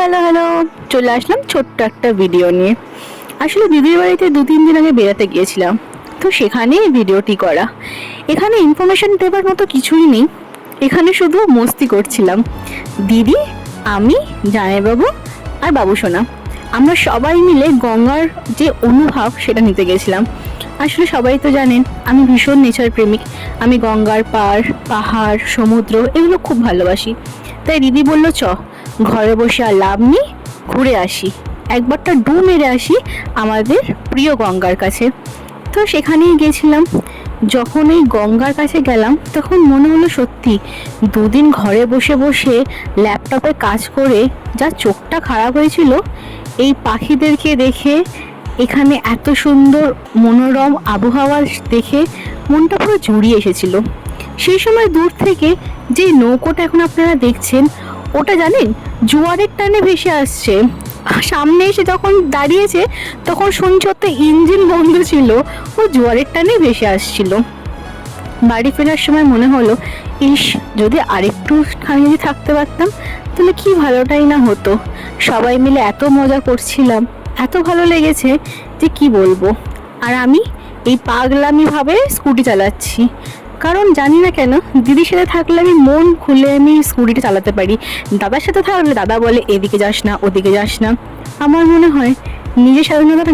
Hello hello, চলে আসলাম ছোট্ট একটা ভিডিও নিয়ে। আসলে দিদির বাড়িতে 2-3 দিন আগে বেড়াতে গিয়েছিলাম, তো সেখানেই ভিডিওটি করা। এখানে ইনফরমেশন দেবার মতো কিছুই নেই, এখানে শুধু মস্তি করছিলাম। দিদি, আমি, জামাইবাবু আর বাবু সোনা, আমরা সবাই মিলে গঙ্গার যে অনুভব সেটা নিতে গেছিলাম। আসলে সবাই তো জানেন আমি ভীষণ নেচার প্রেমিক, আমি গঙ্গার পাহাড় সমুদ্র এগুলো খুব ভালোবাসি। তাই দিদি বলল, ঘরে বসে আর লাভ নেই, ঘুরে আসি, একবারটা ডু মেরে আসি আমাদের প্রিয় গঙ্গার কাছে। তো সেখানেই গেছিলাম। যখন এই গঙ্গার কাছে গেলাম তখন মনে হলো সত্যি 2 দিন ঘরে বসে বসে ল্যাপটপে কাজ করে যা চোখটা খারাপ হয়েছিল, এই পাখিদেরকে দেখে, এখানে এত সুন্দর মনোরম আবহাওয়া দেখে মনটা পুরো জুড়িয়ে এসেছিল। সেই সময় দূর থেকে যে নৌকোটা এখন আপনারা দেখছেন, ওটা জানেন জোয়ারের টানে ভেসে আসছে। সামনে এসে যখন দাঁড়িয়েছে তখন শুনছি ওতে ইঞ্জিন বন্ধ ছিল, ও জোয়ারের টানে ভেসে আসছিল। বাড়ি ফেরার সময় মনে হলো, ইস, যদি আরেকটুখানি যদি থাকতে পারতাম তাহলে কি ভালোটাই না হতো। সবাই মিলে এত মজা করছিলাম, এত ভালো লেগেছে যে কি বলবো। আর আমি এই পাগলামি ভাবে স্কুটি চালাচ্ছি, কারণ জানি না কেন দিদির সাথে থাকলে আমি মন খুলে আমি স্কুটিটা চালাতে পারি। দাদার সাথে থাকলে দাদা বলে এদিকে যাস না ওদিকে যাস না। আমার মনে হয় নিজের স্বাধীনতাটা